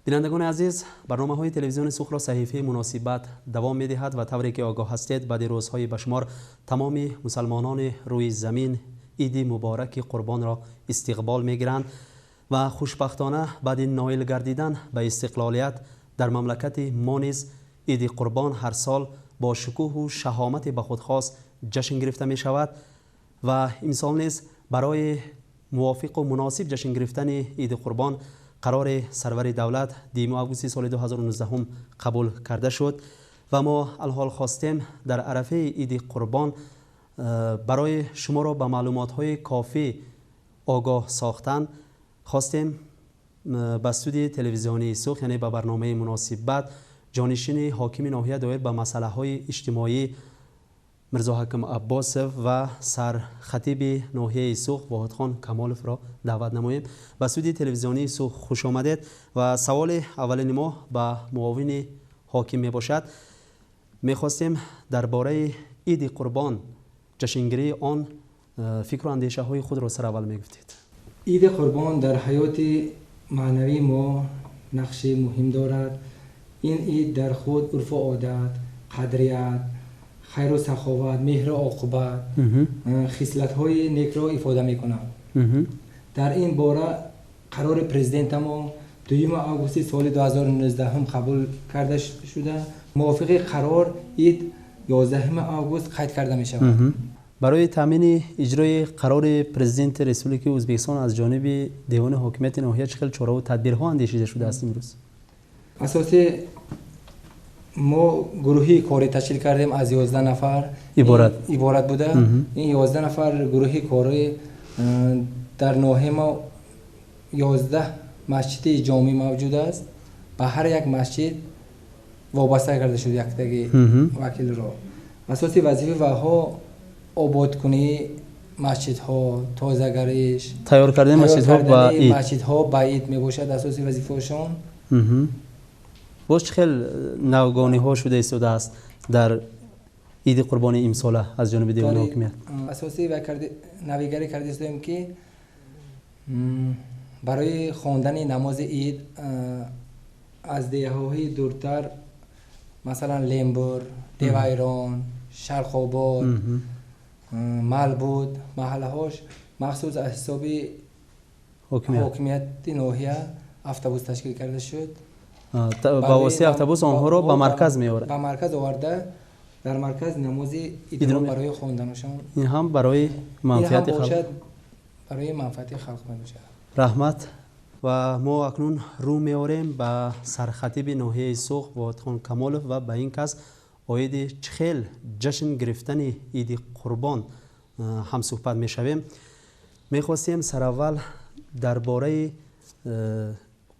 بینندگان عزیز، برنامه‌های تلویزیون سوخ را صحیفه مناسبت دوام می‌دهد و طوری که آگاه هستید بعد روزهای بشمار تمام مسلمانان روی زمین عید مبارک قربان را استقبال می‌گیرند و خوشبختانه بعد نائل گردیدن به استقلالیت در مملکت ما نیز عید قربان هر سال با شکوه و شهامت به خود خاص جشن گرفته می‌شود و امسال نیز برای موافق و مناسب جشن گرفتن عید قربان قرار سرور دولت 2 آگوست سال 2019 قبول کرده شد و ما الحال خواستیم در عرفه عید قربان برای شما را به معلومات‌های کافی آگاه ساختن خواستیم به استودیوی تلویزیونی سوخ یعنی به برنامه مناسبت جانشین حاکم ناحیه دایر به مسائل اجتماعی مرزا حکم عباسов و سر خطیب ناحیه سوخ واحد خان کمالов را دعوت نماییم. به استودیوی تلویزیونی سوخ خوش آمدید و سوال اولین ما به معاون حاکم می باشد. می خواستیم درباره عید قربان جشنگیری آن فکر و اندیشه های خود را سر اول می گفتید. عید قربان در حیات معنوی ما نقش مهم دارد. این عید در خود عرف و عادت، قدریت، خیر و سخاوت، مهر و عاقبت، خصلت‌های نیک را افاده می‌کند. در این باره قرار پرزیدنت ما 2 آگوست سال 2019 هم قبول کرده شده. موافق قرار عید 11 آگوست قید کرده می‌شود. برای تامین اجرای قرار پرزیدنت رسپوبلیک ازبکستان از جانب دیوان حاکمیت ناحیه چه چاره و تدبیرها اندیشیده شده است امروز؟ اساس ما گروهی کاری تشکیل کردیم از 11 نفر عبارت بوده. این 11 نفر گروهی کاری در ناحیه ما 11 مسجد جامع موجود است. به هر یک مسجد وابسته کرده شد یک تگی وکیل را. اساس وظیفه ها آباد کنی مسجدها، تازه‌گریش، تیار کردن مسجدها با عید می باشد اساس وظیفه‌شان. باز خیلی نوگانی ها شده ایستاده است در عید قربان امساله از جانب دیوان حاکمیت. اساسی و نویگری کرده استیم که برای خواندن نماز عید از دهه‌های دورتر مثلا لیمبر، دیوایران، شرق‌آباد، ملبود محله هاش مخصوص از حساب حاکمیت ناحیه اتوبوس تشکیل کرده شد. با واسطه اتوبوس آنها را به مرکز می‌آورد. به مرکز آورده در مرکز نماز عید را برای خواندنشان. این هم برای منفعت خلق. برای منفعت خلق می‌باشد. رحمت و ما اکنون رو می‌آوریم به سرخطیب ناحیه سوخ واحد خان کمالov و به این کس اوید چخیل جشن گرفتن عید قربان هم صحبت می‌شویم. می‌خواستیم سر اول درباره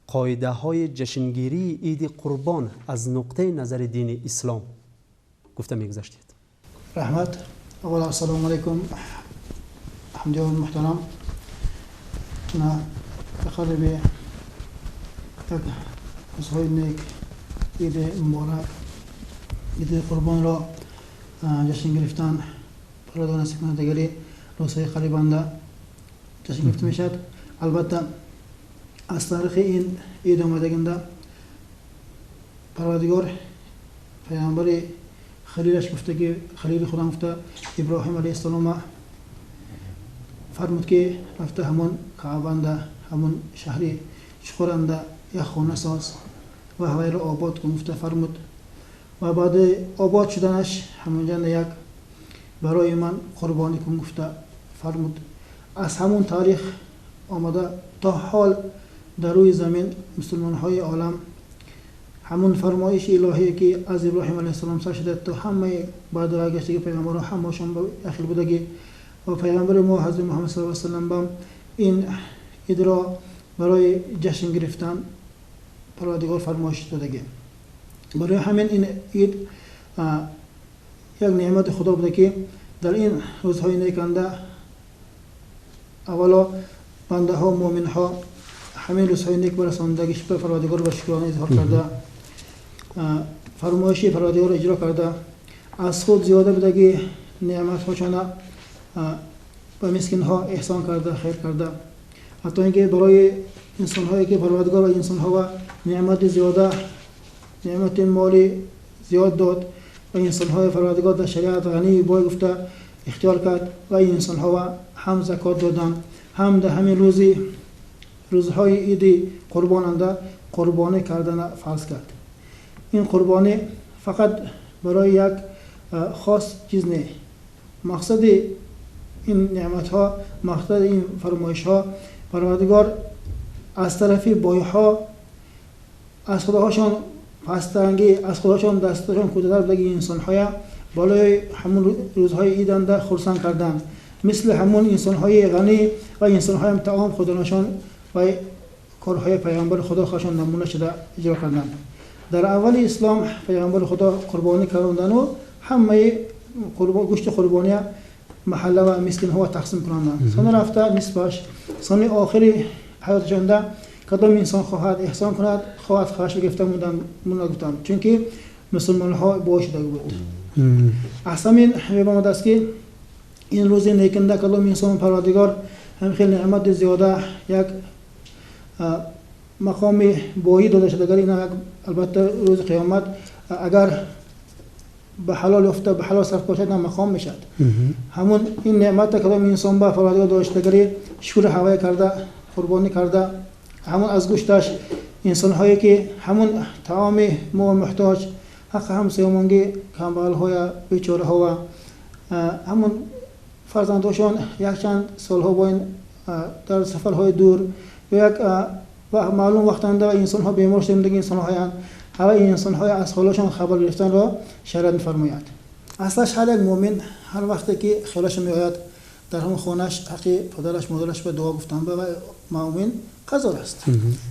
قاعده های جشنگیری عید قربان از نقطه نظر دین اسلام گفته میگذاشتید. رحمت. اولا السلام علیکم حمدیان محترم. نه بخاطر به روزهای نیک عید مبارک عید قربان را جشن گرفتن برادران سکنندگی روزهای خیلی بنده جشن گرفته میشد. البته از تاریخ این عید آمدگنده پروردگار پیامبر خلیلش گفته که خلیل خدا گفته ابراهیم علیه السلام فرمود که رفته همون کعبه همون شهری چخورنده یک خانه ساز و هوای را آباد کن گفته فرمود و بعد آباد شدنش همونجا یک برای من قربانی کن گفته فرمود. از همون تاریخ آمده تا حال در روی زمین مسلمان های عالم همون فرمایش الهی که از ابراهیم علیه السلام سر شده تا همه بعد برگشتگی پیغمبران همه‌شون به اخیر بودگی و پیغمبر ما حضرت محمد صلی الله علیه و سلم این عید را برای جشن گرفتن پروردگار فرمایش دادگی. برای همین این عید یک نعمت خدا بوده که در این روزهای نیکنده اولا بنده ها مؤمن ها همین روزهای نیک برساندگیش به پروردگار و شکرانه اظهار کرده فرمایشی پروردگار اجرا کرده از خود زیاده بوده که نعمت هاشون به مسکین ها احسان کرده خیر کرده حتی اینکه برای انسان هایی که پروردگار و انسان ها و نعمت زیاده، نعمت مالی زیاد داد و انسان‌های پروردگار در شریعت غنی بای گفته اختیار کرد و این انسان‌ها هم زکات دادن، هم در همین روزهای عید قرباننده قربانی کردن فرض کرد. این قربانی فقط برای یک خاص چیز نه. مقصد این نعمت‌ها، مقصد این فرمایش‌ها، پروردگار از طرف بایها از خداهاشان پستنگی، از خداهاشان دستشان کوتاه‌تر بگی انسان‌های بالای همون روزهای عیدنده خرسند کردن، مثل همون انسان‌های غنی و انسان‌های هم تعام خودنشان و کارهای پیامبر خدا خودشان نمونه شده اجرا کردند. در اول اسلام پیامبر خدا قربانی کردند و همه گوشت قربانی محله و مسکین‌ها تقسیم کردند. سال رفته نصفش، سال آخری حیاتشان ده کدام انسان خواهد احسان کند، خواهد خواهش گرفته موندند، چون که مسلمان‌ها باعث شده بود. از همین می‌باید است که این روز نیکنده کدام انسان پروردگار هم خیلی نعمت زیاده یک مقام بایی داده شده. این البته روز قیامت اگر به حلال افته به حلال صرف باشد مقام میشد. همون این نعمت کدام انسان با پروردگار داشتگری شکر هوای کرده، قربانی کرده، همون از گوشتش انسان‌هایی که همون طعام مو محتاج، حق همسایگی کمبغل‌های بیچاره‌ها و همون فرزندانشان یک چند سال‌ها با این در سفرهای دور یا یک و معلوم وقتنده و انسان‌ها بیمار شده دیگه انسان‌های همه این انسان‌های از حالشان خبر گرفتن را شریعت می‌فرماید. اصلاش هر یک مؤمن هر وقتی که خیالش می‌آید در همون خانه‌اش حق پدرش مادرش به دعا گفتن و مؤمن قضا است.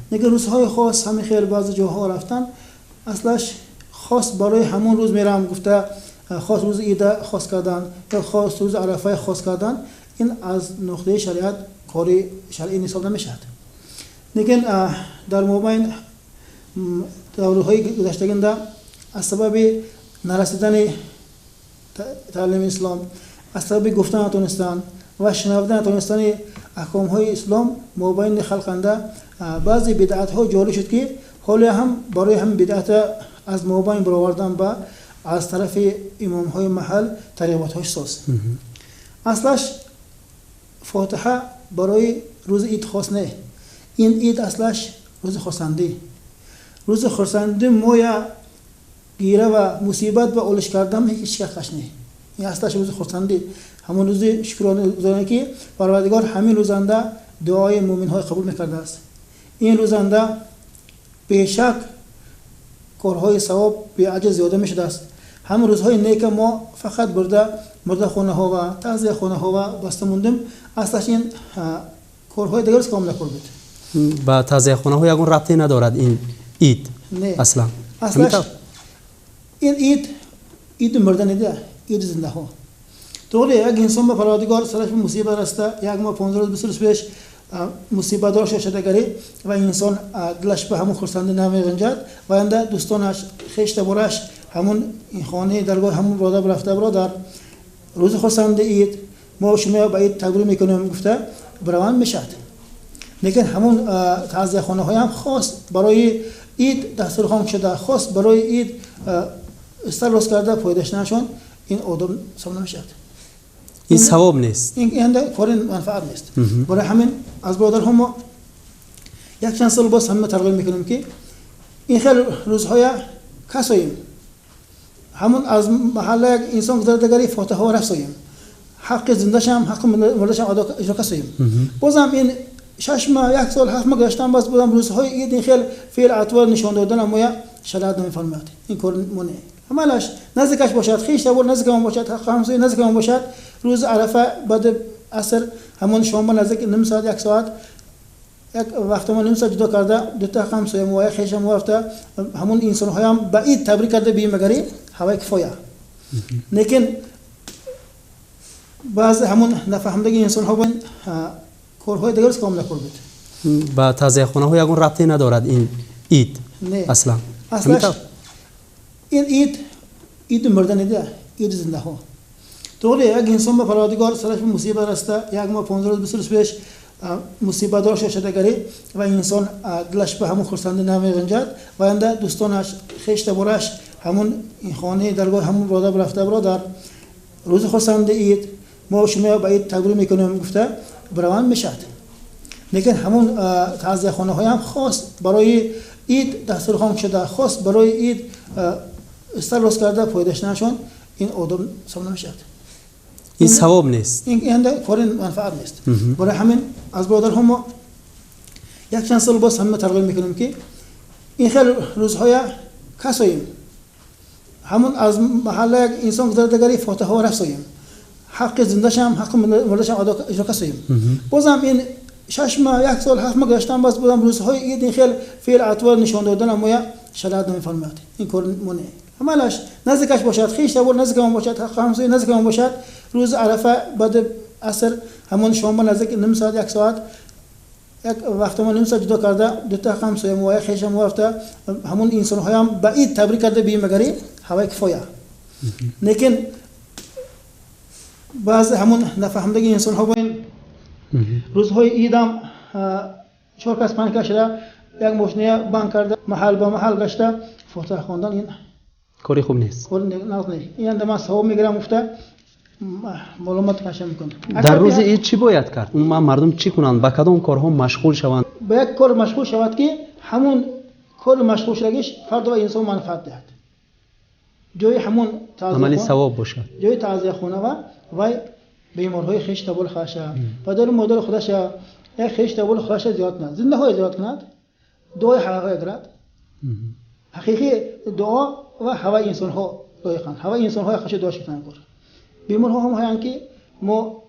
دیگه روزهای خاص همین خیر بعضی جاها رفتن اصلاش خاص برای همون روز میرم گفته خاص روز عید خاص کردن یا خاص روز عرفه خاص کردن، این از نقطه شریعت کاری شرعی حساب نمیشد. لیکن در مابین دورهای گذشتگنده از سبب نرسیدن تعلیم اسلام، از سبب گفتن نتونستن و شنودن نتونستن احکام‌های اسلام مابین خلقنده بعضی بدعت‌ها جاری شد که حالا هم برای هم بدعت از مابین برآوردن با از طرف امام‌های محل طریقت‌های ساز. اصلش فاتحه برای روز عید خاص نه. این عید اصلش روز خرسندی. روز خرسندی مویا گیره و مصیبت و اولش کردن هیچ کش نه. این اصلش روز خرسندی، همون روز شکرانه که پروردگار همین روزنده دعای مومن‌های قبول می‌کرده است. این روزنده بیشک کارهای ثواب به اجر زیاده می‌شده است. همون روزهای نیک ما فقط مرده خانه‌ها و تعزیه خانه‌ها و بسته موندیم، اصلش این کارهای دیگر است کامل نکرد. با تعزیه خانه‌ها یگون ربطی ندارد این عید اصلا. این عید مردن نیده، عید زنده ها. طوری یک انسان به پروردگار سرش به مصیبت رسته، یک ماه 15 روز 20 روز پیش مصیبت دار شده گری و انسان دلش به همون خرسندی نمی‌رنجد و انده دوستانش خشت برش همون این خانه درگاه همون برادر رفته برادر روز خرسندی عید ما شما به عید تبریک میکنیم گفته بروان میشد. لیکن همون تعزیه خانه های هم خاص برای عید دسترخوان شده، خاص برای عید استراحت کرده پایداشتنشون، این آدم سام نمیشد. این ثواب نیست. این کار منفعت نیست. برای همین از برادرها ما یک چند سال باز همه ترغیب میکنیم که این خیلی روزهای کساییم، همون از محله یک انسان گذرده گری فاتحه و رفت ساییم، حق زندهش هم حق مردش هم اجرا کساییم. بازم این 6 ماه 1 سال 7 ماه گذشتن باز بودم روزهای عید این خیلی فعل اطوار نشان دادن اما شریعت نمیفرماید این کار مونه. عملش نزدیکش باشد، خیش دور نزدیک ما باشد، حق همسایه نزدیک ما باشد، روز عرفه بعد عصر همون شام نزدیک نیم ساعت 1 ساعت یک وقت ما نیم ساعت جدا کرده دو تا همسایه ما خیش ما رفته همون انسان ها هم به عید تبریک کرده بی مگری هوای کفایه. لیکن بعض همون نفهمدگی انسان ها با کارهای دیگر است کامل نکرد. با تعزیه خانه ها یگون ربطی ندارد این عید اصلا. این عید مردن نیده، عید زنده ها. طوری یک انسان به پروردگار سرش به مصیبت رسته، یک ماه 15 روز 20 روز پیش مصیبت دار شدگری و انسان دلش به همون خرسنده نمی‌گنجد و آینده دوستانش خشت برش همون این خانه درگاه همون برادر رفته برادر روز خرسنده اید ما شما به اید تبریک میکنیم گفته بروان میشد. لیکن همون تعزیه خانه های هم خاص برای اید دسترخوان شده، خاص برای اید استراحت کرده پایداشتنشون این آدم سام نمیشد. این ثواب نیست. این کار منفعت نیست. برای همین از برادرها ما یک چند سال باز همه ترغیب میکنیم که این خیلی روزهای کساییم همون از محله یک انسان گذردگری فاتحه و رفساییم حق زندهش هم حق مردش هم اجرا کساییم. بازم این 6 ماه 1 سال 7 ماه گذشتن باز بودم روزهای عید این خیلی فعل اطوار نشان دادن اما شرایط نمیفرماید این کار مونه عملش نزدیکش باشد خیش تبور نزدیکمون باشد حق همسایه نزدیکمون باشد روز عرفه بعد عصر همون شام نزدیک نیم ساعت 1 ساعت یک وقت ما نیم ساعت جدا کرده دو تا همسایه مو خیش مو رفته همون انسان ها هم به عید تبریک کرده بی مگری هوای کفایه. لیکن بعض همون نفهمدگی انسان ها با این روزهای عید هم 4 کس 5 کس شده یک ماشینه بانک کرده محل با محل گشته فاتحه خواندن این کاری خوب نیست. کار نیست. این اندام ثواب میگیرم افته معلومات کشم میکنم. در روز عید چی باید کرد؟ اون مردم چی کنند؟ با کدام کارها مشغول شوند؟ به یک کار مشغول شود که همون کار مشغول شدگیش فرد و انسان منفعت دهد. جای همون عملی ثواب باشد. جای تعزیه خانه و بیمارهای خیش تبول خواشه پدر مادر خودش یک خیش تبول خواشه زیاد کند زنده های زیاد کند دعای حقیقی گرد حقیقی دعا و هوای انسان ها دایخان هوای انسان های خواش دعا شکنن کن بیمار ها هم هایند که ما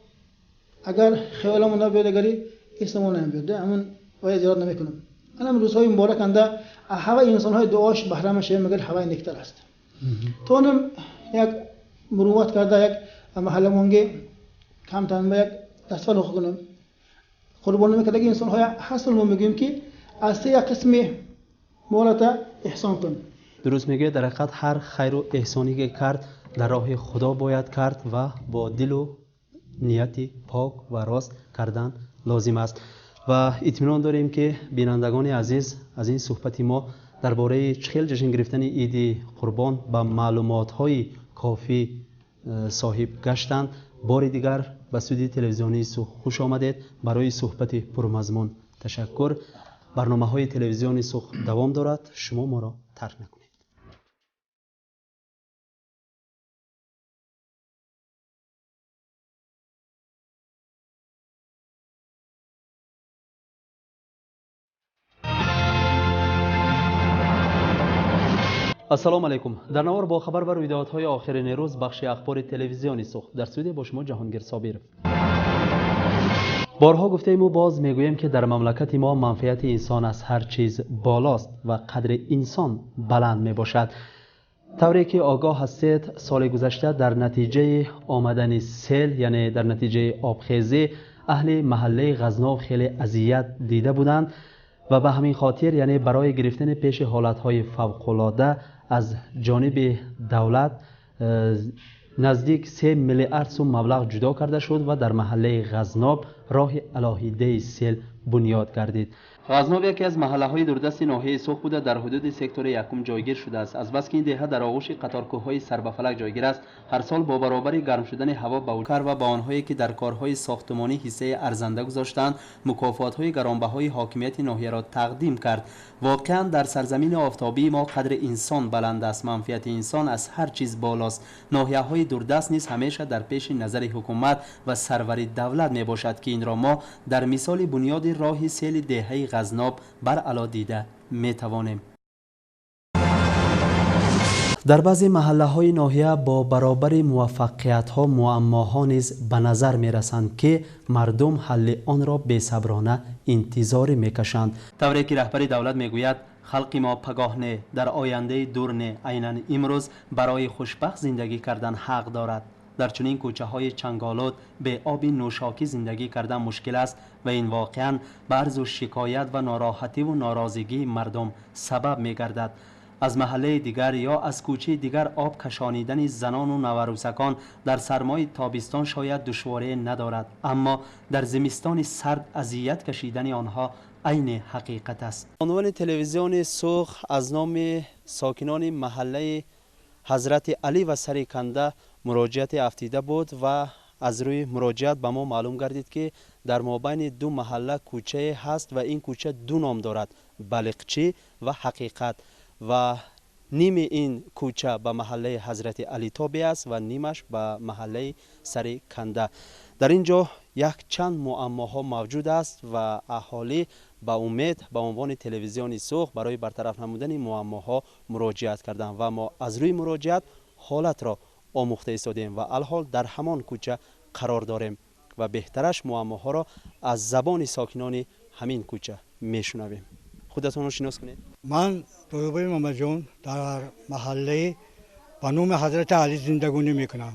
اگر خیالمون نبیاد اگری اسممون نمیاد همون وای زیاد نمیکنیم الان روزهای مبارک انده هوای انسان های دعاش بهره میشه مگر هوای نکتر است تونم یک مروت کرده یک محل مونگی کم تن به یک دستفال حقوق کنم قربان میکرده که انسان های حاصل ما میگیم که از 3 قسم مولات احسان کن. درست میگه در حقیقت هر خیر و احسانی که کرد در راه خدا باید کرد و با دل و نیتی پاک و راست کردن لازم است و اطمینان داریم که بینندگان عزیز از این صحبت ما درباره چخیل جشن گرفتن عید قربان با معلومات های کافی صاحب گشتند. بار دیگر به استودیوی تلویزیونی سوخ خوش آمدید. برای صحبت پرمضمون تشکر. برنامه های تلویزیونی سوخ دوام دارد، شما ما را ترک نکنید. السلام علیکم. در نوار با خبر بر رویدادهای آخرین روز بخش اخبار تلویزیونی سوخ در استودیو با شما جهانگیر صابر. بارها گفته ایم و باز میگویم که در مملکت ما منفعت انسان از هر چیز بالاست و قدر انسان بلند می باشد. طوری که آگاه هستید سال گذشته در نتیجه آمدن سیل یعنی در نتیجه آبخیزی اهل محله غزنو خیلی اذیت دیده بودند و به همین خاطر یعنی برای گرفتن پیش حالتهای فوق‌العاده از جانب دولت نزدیک 3 میلیارد سوم مبلغ جدا کرده شد و در محله غزناب راه علاهیده سیل بنیاد گردید. غزناب یکی از محله های دوردست ناحیه سوخ بوده در حدود سکتور یکم جایگیر شده است. از بس که این دهه در آغوش قطارکوه‌های سر به فلک جایگیر است، هر سال با برابر گرم شدن هوا به کار و با آنهایی که در کارهای ساختمانی حصه ارزنده گذاشتند مکافات‌های گرانبهای حاکمیت ناحیه را تقدیم کرد. واقعا در سرزمین آفتابی ما قدر انسان بلند است، منفعت انسان از هر چیز بالاست. ناحیه‌های دوردست نیز همیشه در پیش نظر حکومت و سرور دولت می باشد که این را ما در مثال بنیاد راه سیل دهه غزناب بر علا دیده می توانیم. در بعضی محله های ناحیه با برابر موفقیت ها معماها نیز به نظر می رسند که مردم حل آن را بی‌صبرانه انتظار می کشند. طوری که رهبر دولت می گوید خلق ما پگاه نه، در آینده دور نه، عیناً امروز برای خوشبخت زندگی کردن حق دارد. در چنین کوچه های چنگالود به آب نوشاکی زندگی کردن مشکل است و این واقعاً به عرض و شکایت و ناراحتی و ناراضگی مردم سبب می گردد. از محله دیگر یا از کوچه دیگر آب کشانیدن زنان و نوعروسکان در سرمای تابستان شاید دشواری ندارد، اما در زمستان سرد اذیت کشیدن آنها عین حقیقت است. عنوان تلویزیون سرخ از نام ساکنان محله حضرت علی و سرکنده مراجعت افتیده بود و از روی مراجعت به ما معلوم گردید که در مابین دو محله کوچه هست و این کوچه دو نام دارد، بلقچی و حقیقت، و نیم این کوچه به محله حضرت علی تابع است و نیمش به محله سرکنده. در اینجا یک چند معماها موجود است و اهالی با امید به عنوان تلویزیون سرخ برای برطرف نمودن معماها مراجعت کردند و ما از روی مراجعت حالت را آموخته ایستادیم و الحال در همان کوچه قرار داریم و بهترش معماها را از زبان ساکنان همین کوچه میشنویم. خودتون رو شناس کنید. من دوباره محمد جان در محله به نام حضرت علی زندگانی میکنم.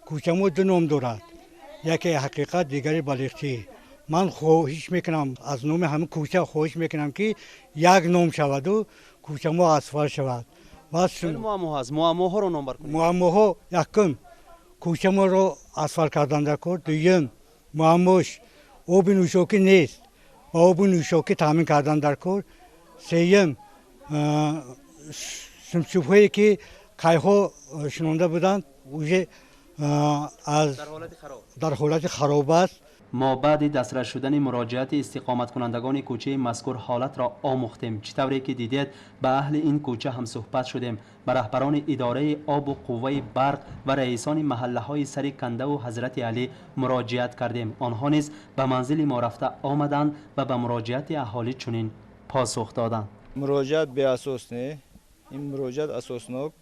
کوچه ما دو نام دارد، یکی حقیقت دیگری بلقچی. من خواهش میکنم از نام همه کوچه خواهش میکنم که یک نام شود و کوچه ما اسفال شود. معما هست، معماها رو نمبر کنید. معماها یکم کوچه ما رو اسفال کردن در کار، دوم معماش آب نوشابه نیست و آب نوشابه تامین کردن در کار، سوم سمسوفایی که کایها شنونده بودند اوجه از در حالت خراب است. ما بعد دسترس شدن مراجعت استقامت کنندگان کوچه مذکور حالت را آموختیم. چطوری که دیدید به اهل این کوچه هم صحبت شدیم، به رهبران اداره آب و قوه برق و رئیسان محله های سرکنده و حضرت علی مراجعت کردیم. آنها نیز به منزل ما رفته آمدند و به مراجعت اهالی چنین پاسخ دادند. مراجعت به اساس نه، این مراجعت اساسناک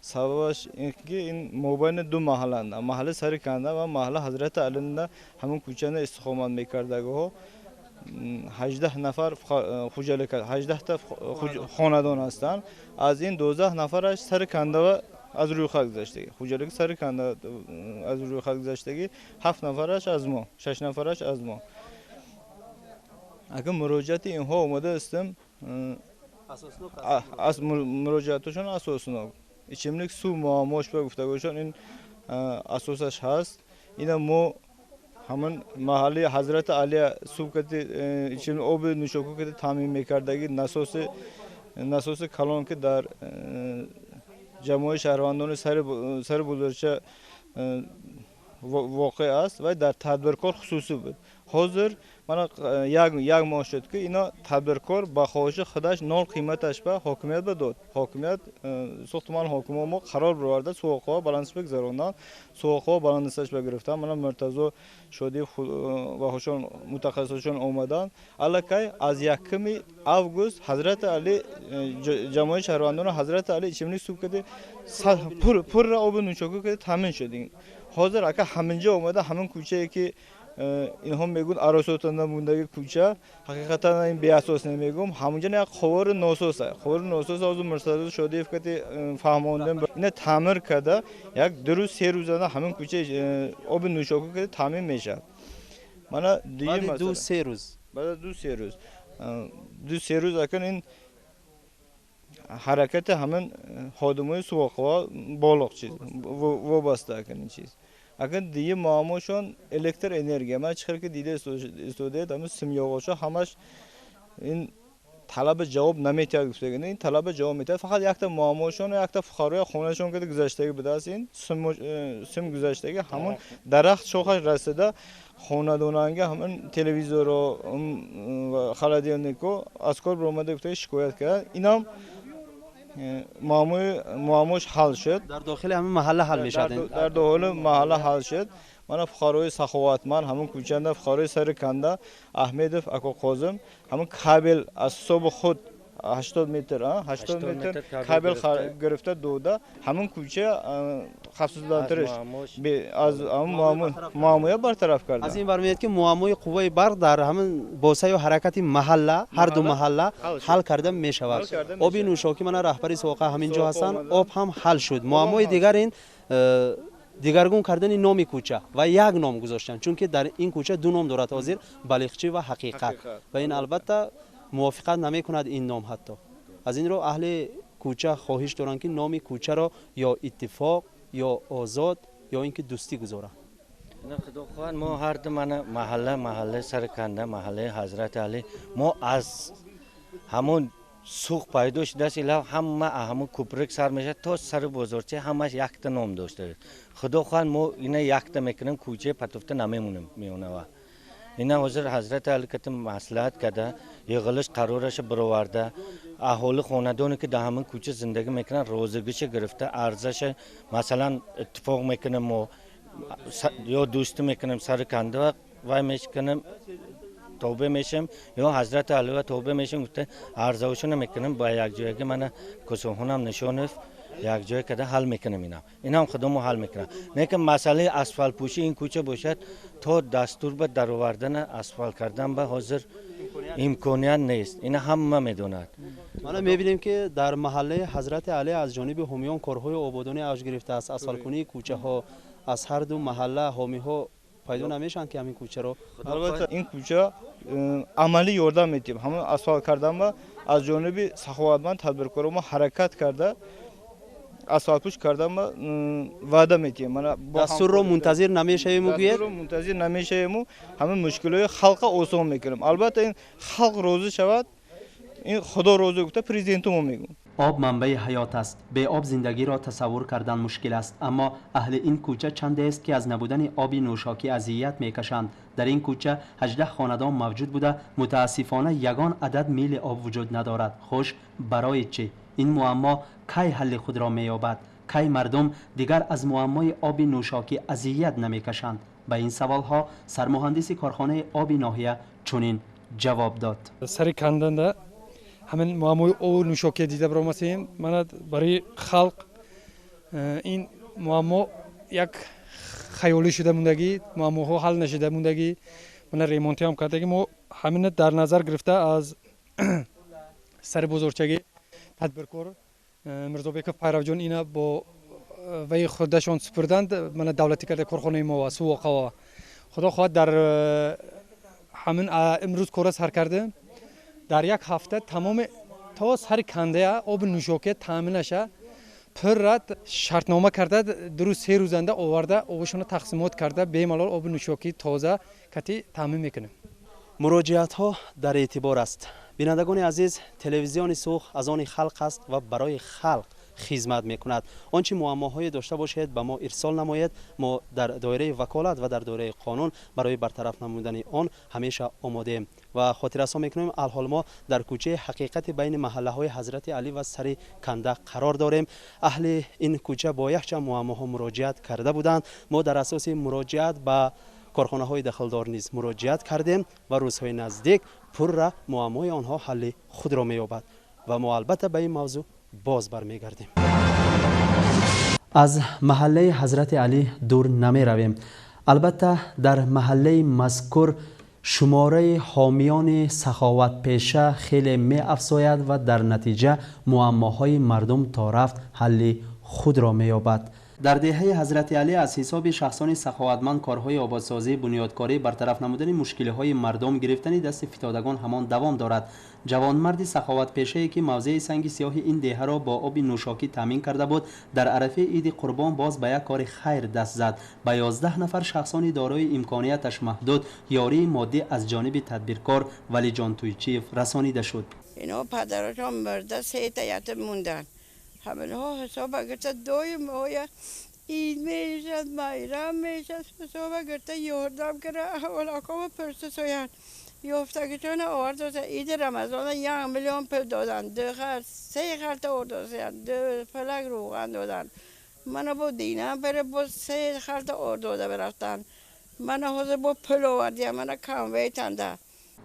سببش اینکه این مابین دو محله، محله سرکنده و محله حضرت علی همون کوچه استقامت میکردگاه 18 نفر خوجلک 18 تا خاندان هستند. از این 12 نفرش سرکنده و از روی خاک گذشتگی، خوجلک سرکنده از روی خاک گذشتگی، 7 نفرش از ما، 6 نفرش از ما. اگر مراجعت اینها اومده استم از مراجعتشون اساسناک ایچملیک سو معماش به گفتگوشان این اساسش هست. اینا ما همون محله حضرت علی سو کتی ایچملیک آب نوشابه کتی تامین میکردگی نسوس کلان که در جمعی شهروندان سر بلورچه واقع است و در تدبیرکار خصوصی بود. حاضر من یک ماه شد که اینا تدبیرکار با خواهش خودش نال قیمتش به حاکمیت بداد. حاکمیت ساختمان حکومت ما قرار برآورده سوقها بالانس بگذارونن، سوقها بالانسش بگرفتن. من مرتضی شدی و هاشون متخصصشون اومدن. الکی از 1 اوگوست حضرت علی جمعی شهروندان حضرت علی چمنی سوق کده پر آب نوشابه کده تامین شدین. حاضر اگه همینجا اومده همون کوچه‌ای که اینها میگن اراسوتان مونده کوچه، حقیقتا این بی اساس نمیگم، همونجا یک خبر ناسوسه. خبر ناسوس از مرتضی شدی که فهموندم اینا تعمیر کرده، یک 2 روز 3 روزانه همون کوچه آب نوشابه که تامین میشه. من دیگه بعد 2-3 روز بعد 2-3 روز اکن این حرکت همون خادمای سوقها بالغ چیز وابسته اکن این چیز. اگر دیگه معماشون الکتر انرژی ما چخر که دیده استوده دم سیمیاواشا همش این طلب جواب نمیتونه گفته این طلب جواب میتونه فقط یک تا معماشون یک تا فخاره خونهشون که گذشتگی بده است این سم گذشتگی همون درخت شاخش رسیده خاندانانگه همون تلویزیون و خالدیانیکو از کار برآمده گفته شکایت کرد. اینام معموش حل شد. در داخل همین محله حل میشد. در داخل محله حل شد. من فخروی سخاوتمند همون کوچنده فخروی سرکنده احمدف اکو قاسم همون کابل از صبح خود 80 متر کابل گرفته دوده همون کوچه خصوصیاتش از معمولیت برطرف کرده. از این برمیاد که معمای قوه برق در همون باسه و حرکت محله هر دو محله حل کرده می شود. آب نوشابه من رهبری سوقه همینجا هستن، آب هم حل شد. معمای دیگر این دیگرگون کردن نام کوچه و یک نام گذاشتن، چون که در این کوچه دو نام دارد، حاضر بلقچی و حقیقت و این البته موافقت نمی کند این نام. حتی از این رو اهل کوچه خواهش دارند که نام کوچه را یا اتفاق یا آزاد یا اینکه دوستی گذارند. نه خدا خواهد ما هر دو محله سرکنده محله حضرت علی ما از همون سوق پیدا شده است همون کوپرک سر میشه تا سر بزرگچه همش یک تا نام داشته. خدا خواهد ما اینا یک تا میکنیم کوچه پتوفته نمیمونه و اینا حضرت علی که مصلحت کرده یه غلش قرارش برآورده اهالی خاندانی که در همون کوچه زندگی میکنن روزگیش گرفته ارزش مثلا اتفاق میکنیم و یا دوست میکنیم سر کنده و میکنیم توبه میشیم یا حضرت علی و توبه میشیم گفته ارزششون میکنیم با یک جایی که من کسوهونم نشونف یک جایی که حل میکنیم اینا هم خودمو حل میکنم نه که مسئله اسفالت پوشی این کوچه باشد تا دستور به درآوردن اسفالت کردن به حاضر امکانیت نیست. اینا همه میدونند. ما میبینیم که در محله حضرت علی از جانب حامیان کارهای آبادانی اوج گرفته است. اسفالت کنی کوچه ها از هر دو محله حامی ها پیدا نمیشن که همین کوچه رو البته این کوچه عملی یاردم میدیم همون اسفالت کردن ما از جانب سخاوتمند تدبیرکاران ما حرکت کرده اسفالت پوش کردن ما وعده میدیم. من دستور رو منتظر نمیشیم و دستور رو منتظر نمیشیم و همه مشکلات خلق آسان میکنیم. البته این خلق روزی شود این خدا روزی گفته پرزیدنت ما میگم. آب منبع حیات است. به آب زندگی را تصور کردن مشکل است، اما اهل این کوچه چند است که از نبودن آب نوشاکی اذیت میکشند. در این کوچه 18 خاندان موجود بوده، متاسفانه یگان عدد میل آب وجود ندارد. خوش برای چه؟ این معما کی حل خود را مییابد؟ کی مردم دیگر از معمای آب نوشاکی اذیت نمیکشند؟ به این سوال ها سرمهندس کارخانه آب ناحیه چنین جواب داد. سر کندنده همین معمای آب نوشاکی دیده برامسیم. من برای خلق این معما یک خیالی شده موندگی، معماها حل نشده موندگی. من ریمونتی هم کرده که ما همین در نظر گرفته از سر بزرگچگی تدبیرکار مرزابیکوف پیرو جان اینا با وی خودشان سپردند. من دولتی کرده کارخانه ما و سو واقعا خدا خواهد در همین امروز کار سر کرده در یک هفته تمام تا سر کنده آب نوشاکی تامین شه پر رد شرطنامه کرده در 3 روزنده آورده آبشون تقسیمات کرده به ملال آب نوشاکی تازه کتی تامین میکنه. مراجعت ها در اعتبار است. بینندگان عزیز، تلویزیون سوخ از آن خلق است و برای خلق خدمت میکند. آنچه معماهای داشته باشید به ما ارسال نمایید. ما در دایره وکالت و در دایره قانون برای برطرف نمودن آن همیشه آماده ایم و خاطر رسانی میکنیم الحال ما در کوچه حقیقت بین محله های حضرت علی و سر کنده قرار داریم. اهل این کوچه با یک چند معماها مراجعت کرده بودند. ما در اساس مراجعت به کارخانه های دخلدار نیز مراجعت کردیم و روزهای نزدیک پر را معمای آنها حل خود را مییابد و ما البته به این موضوع باز برمیگردیم. از محله حضرت علی دور نمی رویم. البته در محله مذکور شماره حامیان سخاوت پیشه خیلی می افزاید و در نتیجه معماهای مردم تا رفت حل خود را مییابد. در دهه حضرت علی از حساب شخصان سخاوتمند کارهای آبادسازی، بنیادکاری، برطرف نمودن مشکل‌های مردم، گرفتن دست فتادگان همان دوام دارد. جوانمردی سخاوت پیشه‌ای که موضع سنگ سیاه این دهه را با آب نوشاکی تامین کرده بود، در عرفه عید قربان باز به یک کار خیر دست زد. به 11 نفر شخصان دارای امکانیتش محدود یاری مادی از جانب تدبیرکار ولی جان تویچیف رسانیده شد. اینا پدرشان مرده 3 تا یتیم موندن. همه ها حساب گرفته دوی ماه عید میشد مایرم میشد حساب گرفته یاردم کرده احوال پرسه سویان یافته چون آورد عید رمضان 1 میلیون پول دادن 3 خرط اردازیان 2 فلک روغن دادن. من با دینم بره با 3 خرط اردازه برفتن. من حاضر با پول آوردیم من کم ویتنده.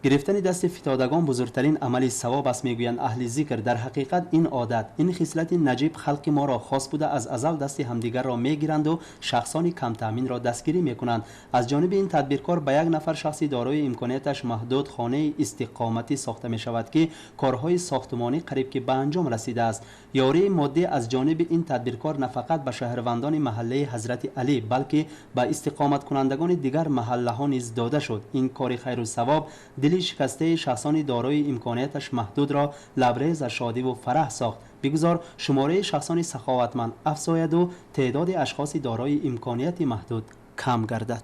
گرفتن دست فتادگان بزرگترین عملی ثواب است میگویند اهل ذکر. در حقیقت این عادت، این خصلت نجیب خلق ما را خاص بوده. از ازل دست همدیگر را میگیرند و شخصان کم تامین را دستگیری میکنند. از جانب این تدبیرکار به 1 نفر شخصی دارای امکانیتش محدود خانه استقامتی ساخته می شود که کارهای ساختمانی قریب که به انجام رسیده است. یاری مادی از جانب این تدبیرکار نه فقط به شهروندان محله حضرت علی بلکه به استقامت کنندگان دیگر محله ها نیز داده شد. این کار خیر و ثواب دل شکسته شخصان دارای امکانیتش محدود را لبریز از شادی و فرح ساخت. بگذار شماره شخصان سخاوتمند افزاید و تعداد اشخاص دارای امکانیت محدود کم گردد.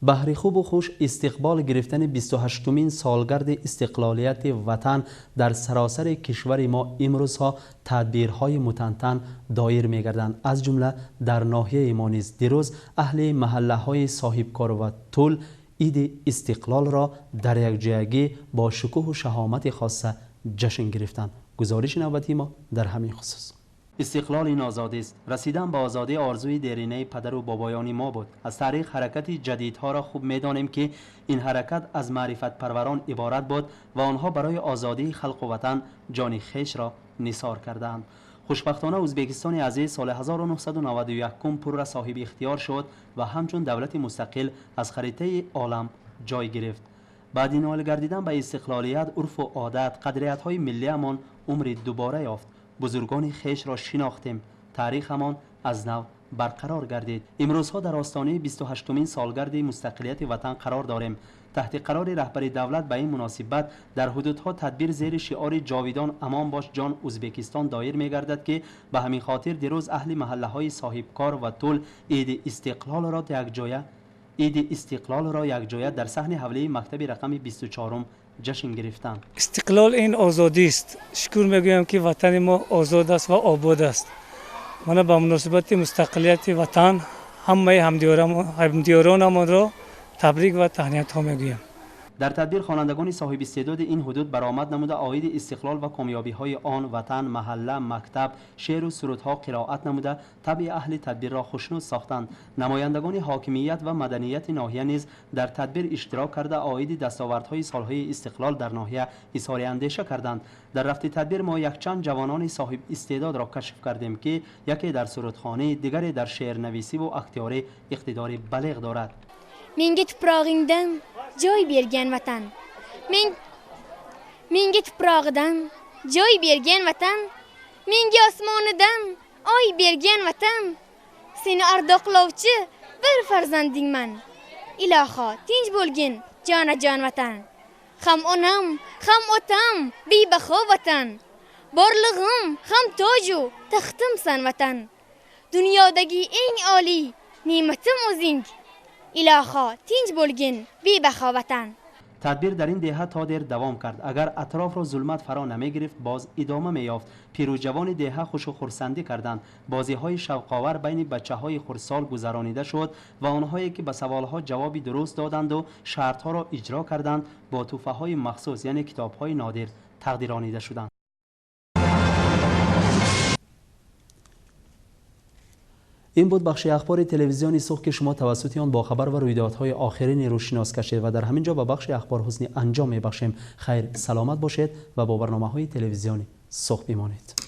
بهر خوب و خوش استقبال گرفتن 28مین سالگرد استقلالیت وطن در سراسر کشور ما امروزها تدبیرهای متنوع دایر می‌گردند. از جمله در ناحیه ما نیز دیروز اهل محله‌های صاحبکار و طول عید استقلال را در یک جایگی با شکوه و شهامت خاصه جشن گرفتند. گزارش نوبتی ما در همین خصوص. استقلال این آزادی است. رسیدن به آزادی آرزوی دیرینه پدر و بابایان ما بود. از طریق حرکت جدیدها را خوب می‌دانیم که این حرکت از معرفت پروران عبارت بود و آنها برای آزادی خلق و وطن جان خویش را نثار کردند. خوشبختانه ازبکستان عزیز سال 1991 پر را صاحب اختیار شد و همچون دولت مستقل از خریطه عالم جای گرفت. بعد نائل گردیدن به استقلالیت، عرف و عادت، قدریت‌های ملی‌مان عمر دوباره یافت. بزرگان خویش را شناختیم. تاریخمان از نو برقرار گردید. امروزها در آستانه 28مین سالگرد مستقلیت وطن قرار داریم. تحت قرار رهبر دولت به این مناسبت در حدودها تدبیر زیر شعار جاویدان امان باش جان ازبکستان دایر می‌گردد که به همین خاطر دیروز اهل محله‌های صاحبکار و طول عید استقلال را یک جایه در صحن حوله مکتب رقم 24 جشن گرفتند. استقلال این آزادی است. شکر میگویم که وطن ما آزاد است و آباد است. من به مناسبت مستقلیت وطن همه همدیارانمان را تبریک و تهنیت ها میگویم. در تدبیر خوانندگان صاحب استعداد این حدود برآمد نموده آیین استقلال و کامیابی های آن وطن، محله، مکتب، شعر و سرودها قرائت نموده طبع اهل تدبیر را خوشنود ساختند. نمایندگان حاکمیت و مدنیت ناحیه نیز در تدبیر اشتراک کرده آیین دستاوردهای سالهای استقلال در ناحیه اظهار اندیشه کردند. در رفت تدبیر ما یک چند جوانان صاحب استعداد را کشف کردیم که یکی در سرودخوانی، دیگری در شعر نویسی و اختیار اقتدار بلیغ دارد. Menga tuprog'ingdan joy bergan vatan. Menga tuprog'idan joy bergan vatan. Menga osmonidan oy bergan vatan. Seni ardoqlovchi bir farzandingman. Iloho tinch bo'lgin jonajon vatan. Ham onam, ham otam bebaho vatan. Borlig'im ham toju taxtimsan vatan. Dunyodagi eng oliy ne'matim o'zing. iloho tinch bo'lgin bebaho vatan. تدبیر در این دهه تا دیر دوام کرد. اگر اطراف را ظلمت فرا نمی گرفت باز ادامه می یافت. پیروجوان دهه خوش و خرسندی کردند. بازی های شوق‌آور بین بچه های خردسال گذرانیده شد و آنهایی که به سوال ها جوابی درست دادند و شرط ها را اجرا کردند با تحفه های مخصوص یعنی کتاب های نادر تقدیرانیده شدند. این بود بخش اخبار تلویزیونی صبح که شما توسط آن با خبر و رویدادهای آخرین رو شناس کشید و در همین جا به بخش اخبار حسنی انجام میبخشیم. خیر سلامت باشید و با برنامه‌های تلویزیونی صبح بمانید.